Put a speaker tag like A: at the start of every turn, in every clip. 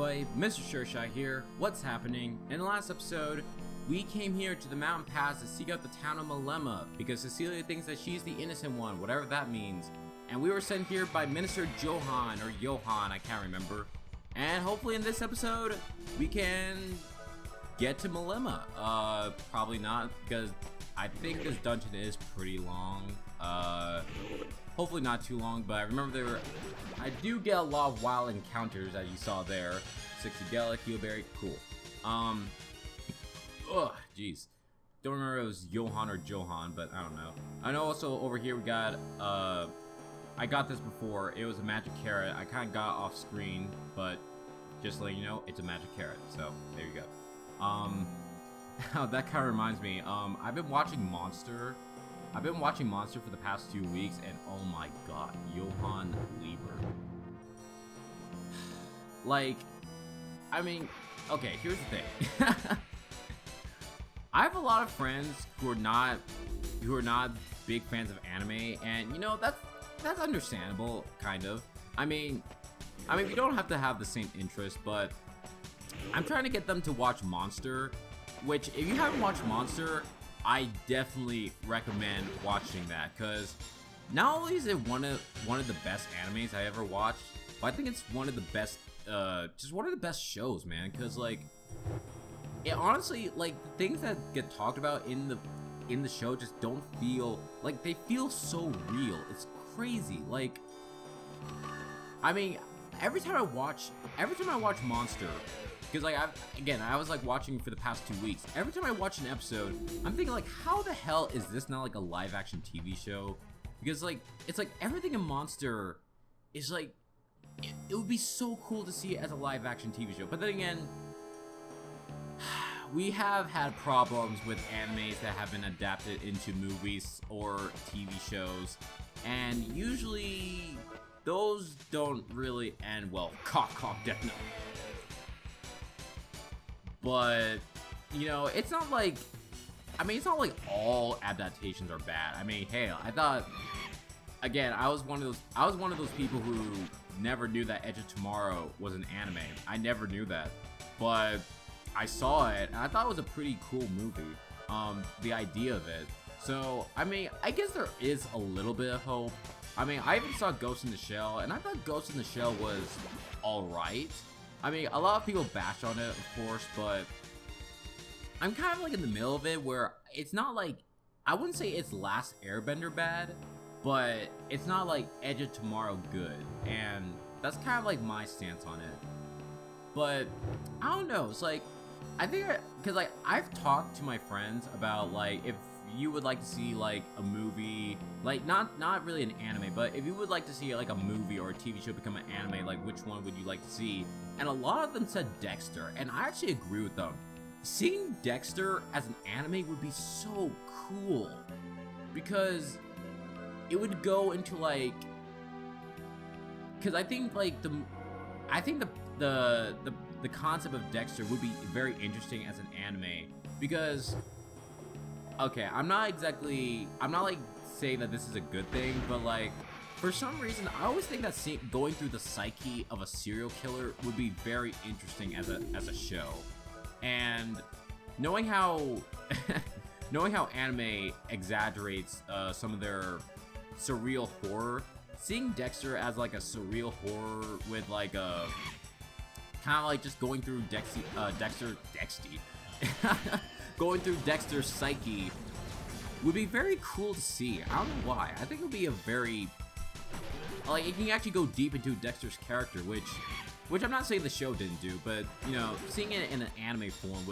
A: everybody, Mistersureshot here. What's happening? In the last episode, we came here to the mountain pass to seek out the town of Milama because Cecilia thinks that she's the innocent one, whatever that means. And we were sent here by Minister Johan, or Johan, I can't remember. And hopefully in this episode, we can get to Milama. Probably not, because I think this dungeon is pretty long. Hopefully not too long, but I remember I do get a lot of wild encounters, as you saw there. 60 Gala, Heelberry, cool. Jeez. Don't remember if it was Johan or Johan, but I don't know. I know also over here we got, I got this before. It was a magic carrot. I kind of got off screen, but just to let you know, it's a magic carrot. So, there you go. That kind of reminds me, I've been watching Monster for the past 2 weeks, and oh my god, Johan Lieber. Like, I mean, okay, here's the thing. I have a lot of friends who are not big fans of anime, and you know, that's understandable, kind of. I mean, we don't have to have the same interest, but I'm trying to get them to watch Monster, which, if you haven't watched Monster, I definitely recommend watching that, because not only is it one of the best animes I ever watched, but I think it's one of the best, just one of the best shows, man, because, like, it honestly, like, the things that get talked about in the show just don't feel, like, they feel so real. It's crazy. Like, I mean, every time I watch Monster, because, like, I was, like, watching for the past 2 weeks. Every time I watch an episode, I'm thinking, like, how the hell is this not, like, a live-action TV show? Because, like, it's, like, everything in Monster is, like, it would be so cool to see it as a live-action TV show. But then again, we have had problems with animes that have been adapted into movies or TV shows, and usually those don't really end well. Cough, death note. But, you know, it's not like, I mean, it's not like all adaptations are bad. I mean, hey, I thought, again, I was one of those people who never knew that Edge of Tomorrow was an anime. I never knew that, but I saw it, and I thought it was a pretty cool movie, the idea of it. So, I mean, I guess there is a little bit of hope. I mean, I even saw Ghost in the Shell, and I thought Ghost in the Shell was alright. I mean, a lot of people bash on it, of course, but I'm kind of like in the middle of it, where it's not like, I wouldn't say it's Last Airbender bad, but it's not like Edge of Tomorrow good, and that's kind of like my stance on it. But I don't know, it's like, I think, because like, I've talked to my friends about, like, if you would like to see, like, a movie, like, not really an anime, but if you would like to see, like, a movie or a TV show become an anime, like, which one would you like to see? And a lot of them said Dexter, and I actually agree with them. Seeing Dexter as an anime would be so cool, because it would go into, like, because I think, like, the concept of Dexter would be very interesting as an anime, because, okay, I'm not like saying that this is a good thing, but, like, for some reason, I always think that going through the psyche of a serial killer would be very interesting as a show. And knowing how anime exaggerates some of their surreal horror, seeing Dexter as, like, a surreal horror with, like, a kind of like just going through going through Dexter's psyche would be very cool to see. I don't know why. I think it would be a very, like, it can actually go deep into Dexter's character, which I'm not saying the show didn't do, but, you know, seeing it in an anime form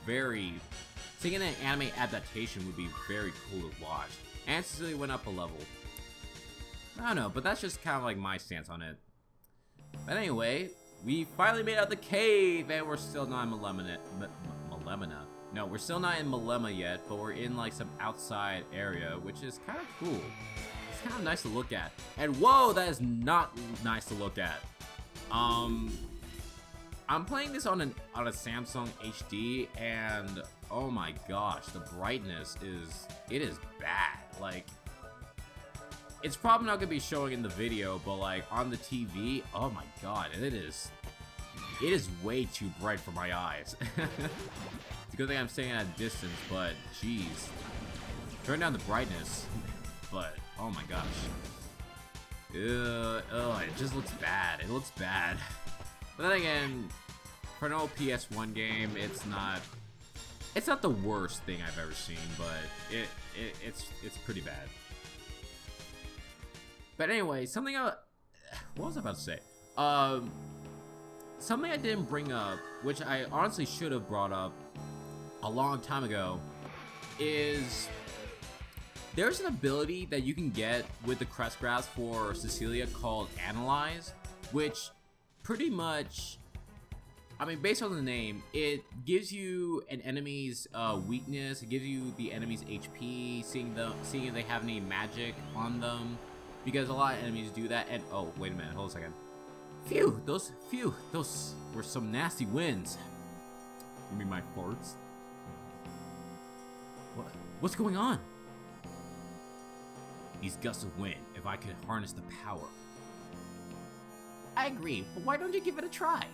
A: seeing it in an anime adaptation would be very cool to watch. And Cecilia went up a level. I don't know, but that's just kind of like my stance on it. But anyway, we finally made out the cave, and we're still not in Milama. No, we're still not in Milama yet, but we're in, like, some outside area, which is kind of cool. It's kind of nice to look at. And whoa, that is not nice to look at. I'm playing this on a Samsung HD, and oh my gosh, the brightness is bad. Like, it's probably not gonna be showing in the video, but, like, on the TV, oh my god, it is It is way too bright for my eyes. It's a good thing I'm staying at a distance, but jeez. Turn down the brightness. But, oh my gosh. It just looks bad. It looks bad. But then again, for an old PS1 game, it's not the worst thing I've ever seen, but it's pretty bad. But anyway, what was I about to say? Something I didn't bring up, which I honestly should have brought up a long time ago, is there's an ability that you can get with the crest grasp for Cecilia called Analyze, which pretty much, I mean, based on the name, it gives you an enemy's weakness, it gives you the enemy's HP, seeing if they have any magic on them, because a lot of enemies do that. And oh, wait a minute, hold a second. Those were some nasty winds. You mean my farts? What's going on? These gusts of wind, if I could harness the power. I agree, but why don't you give it a try?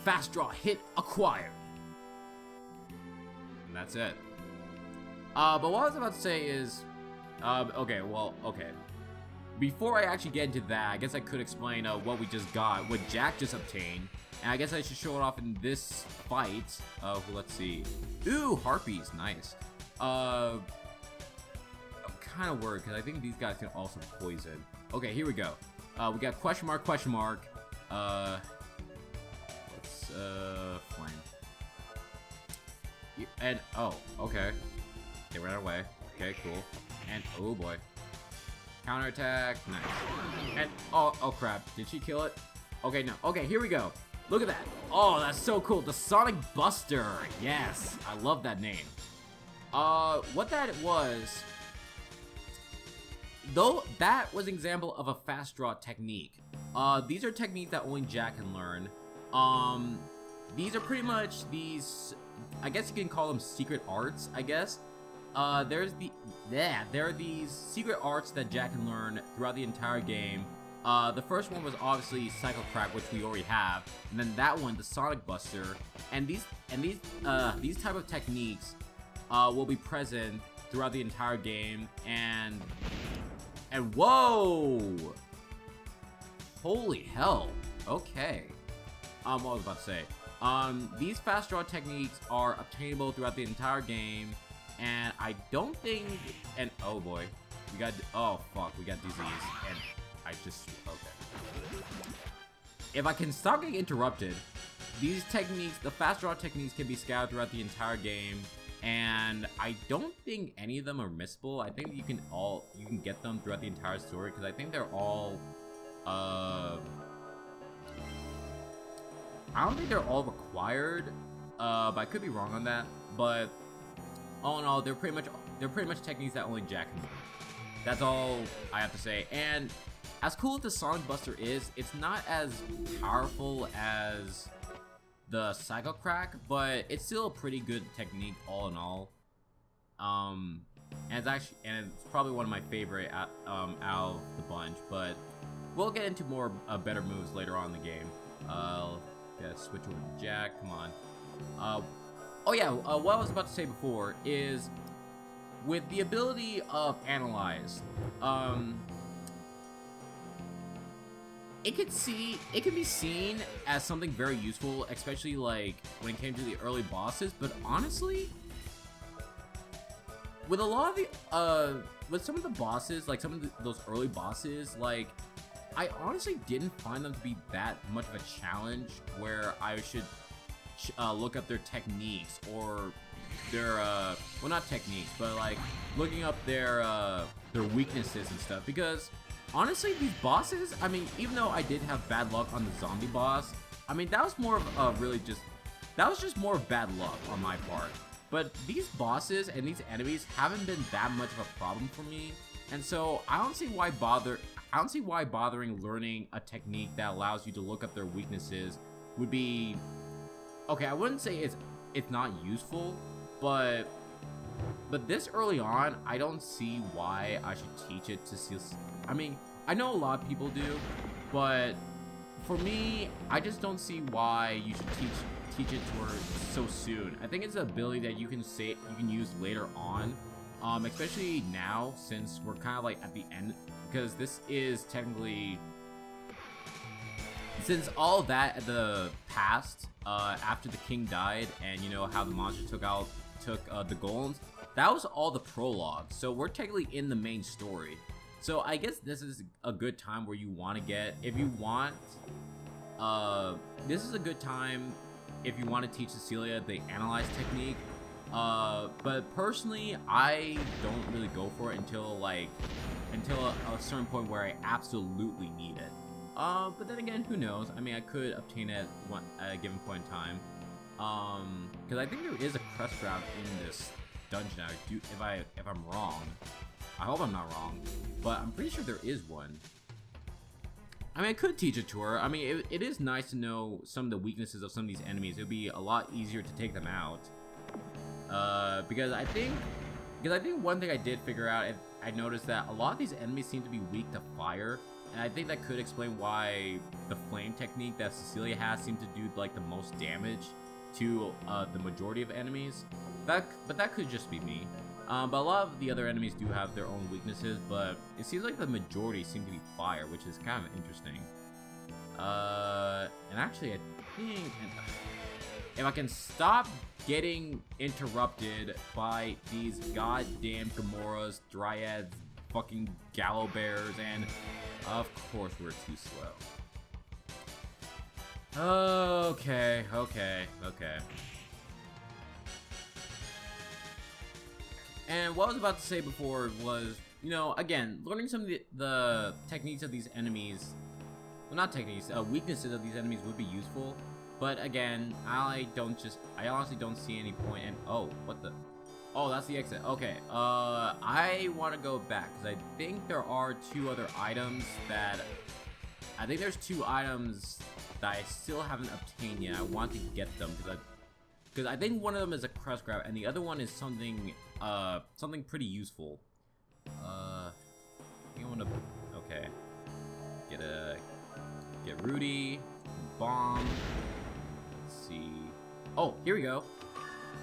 A: Fast draw hit acquired. And that's it. But what I was about to say is, okay. Before I actually get into that, I guess I could explain what we just got, what Jack just obtained. And I guess I should show it off in this fight. Let's see. Ooh, harpies, nice. I'm kind of worried because I think these guys can also poison. Okay, here we go. We got question mark. Let's flame. And oh, okay. They ran away. Okay, cool. And oh boy. Counterattack, nice. And oh crap, did she kill it? Okay, no. Okay, here we go. Look at that. Oh, that's so cool. The Sonic Buster. Yes, I love that name. What that was, though, that was an example of a fast draw technique. These are techniques that only Jack can learn. These are pretty much these, I guess you can call them secret arts, I guess. There are these secret arts that Jack can learn throughout the entire game. The first one was obviously Cycle Crack, which we already have, and then that one, the Sonic Buster, and these type of techniques will be present throughout the entire game. And whoa, holy hell, okay. What was I about to say? These fast draw techniques are obtainable throughout the entire game. And I don't think, and oh boy, we got disease, and I just, okay. If I can stop getting interrupted, these techniques, the fast draw techniques, can be scouted throughout the entire game, and I don't think any of them are missable. I think you can get them throughout the entire story, because I think they're all, I don't think they're all required, but I could be wrong on that, but all in all, they're pretty much techniques that only Jack can do. That's all I have to say. And as cool as the Sonic Buster is, it's not as powerful as the Psycho Crack, but it's still a pretty good technique all in all. And it's probably one of my favorite out of the bunch. But we'll get into more better moves later on in the game. Yeah, switch over to Jack. Come on. Oh yeah, what I was about to say before is, with the ability of Analyze, it can be seen as something very useful, especially like when it came to the early bosses. But honestly, with a lot of the with some of the bosses, like those early bosses, like I honestly didn't find them to be that much of a challenge where I should look up their techniques or their well, not techniques, but like looking up their weaknesses and stuff. Because honestly, these bosses, I mean, even though I did have bad luck on the zombie boss, I mean, that was more of that was just more of bad luck on my part. But these bosses and these enemies haven't been that much of a problem for me, and so I don't see why bothering learning a technique that allows you to look up their weaknesses would be. Okay, I wouldn't say it's not useful, but this early on, I don't see why I should teach it to see. I mean, I know a lot of people do, but for me, I just don't see why you should teach it to her so soon. I think it's an ability that you can use later on, especially now since we're kind of like at the end, because this is technically, since all that at the past, after the king died, and you know how the monster took the golems, that was all the prologue. So we're technically in the main story. So I guess this is a good time where you want to get, if you want, this is a good time if you want to teach Cecilia the analyze technique. But personally, I don't really go for it until a certain point where I absolutely need it. But then again, who knows? I mean, I could obtain it at a given point in time. Because I think there is a crest grab in this dungeon. If I'm wrong, I hope I'm not wrong, but I'm pretty sure there is one. I mean, I could teach it to her. I mean, it is nice to know some of the weaknesses of some of these enemies. It would be a lot easier to take them out. Because I think one thing I did figure out, I noticed that a lot of these enemies seem to be weak to fire. And I think that could explain why the flame technique that Cecilia has seemed to do like the most damage to the majority of enemies. But that could just be me. But a lot of the other enemies do have their own weaknesses, but it seems like the majority seem to be fire, which is kind of interesting. And actually, I think if I can stop getting interrupted by these goddamn Gamoras, Dryads, fucking Gallo Bears, and of course we're too slow. Okay. And what I was about to say before was, you know, again, learning some of the techniques of these enemies, well, not techniques, weaknesses of these enemies would be useful. But again, I honestly don't see any point in, oh, that's the exit. Okay, I want to go back, because I think there are two other items that, there's two items that I still haven't obtained yet. I want to get them, because I think one of them is a crest grab, and the other one is something pretty useful. I think I want to, okay, get Rudy, bomb, let's see, oh, here we go,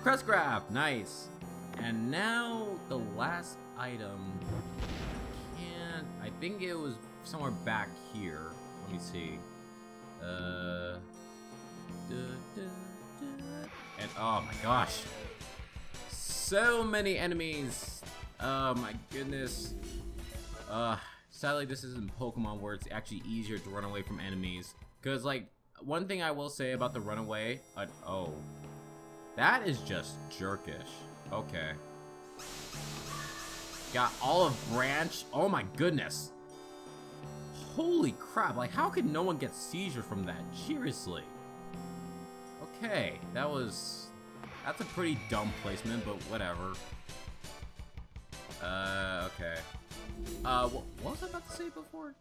A: crest grab, nice. And now the last item, I think it was somewhere back here, let me see, and oh my gosh, so many enemies, oh my goodness. Sadly this isn't Pokemon where it's actually easier to run away from enemies, because like one thing I will say about the runaway, oh, that is just jerkish. Okay, got Olive Branch, oh my goodness, holy crap, like how could no one get seizure from that, seriously? Okay, that's a pretty dumb placement, but whatever. Okay. What was I about to say before?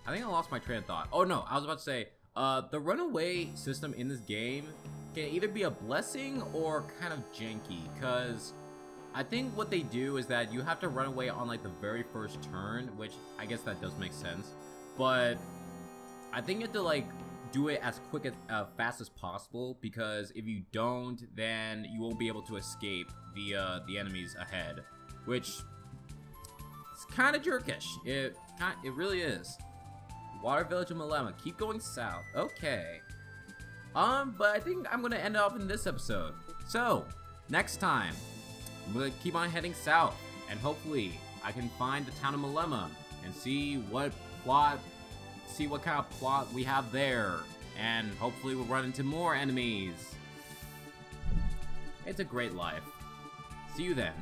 A: I think I lost my train of thought. Oh no, I was about to say, the runaway system in this game can either be a blessing or kind of janky, because I think what they do is that you have to run away on like the very first turn, which I guess that does make sense, but I think you have to like do it as quick as fast as possible, because if you don't, then you won't be able to escape the enemies ahead, which is kind of jerkish. It really is. Water Village of Milama, keep going south. Okay. But I think I'm gonna end off in this episode. So next time I'm gonna keep on heading south, and hopefully I can find the town of Milama and see what kind of plot we have there, and hopefully we'll run into more enemies. It's a great life. See you then.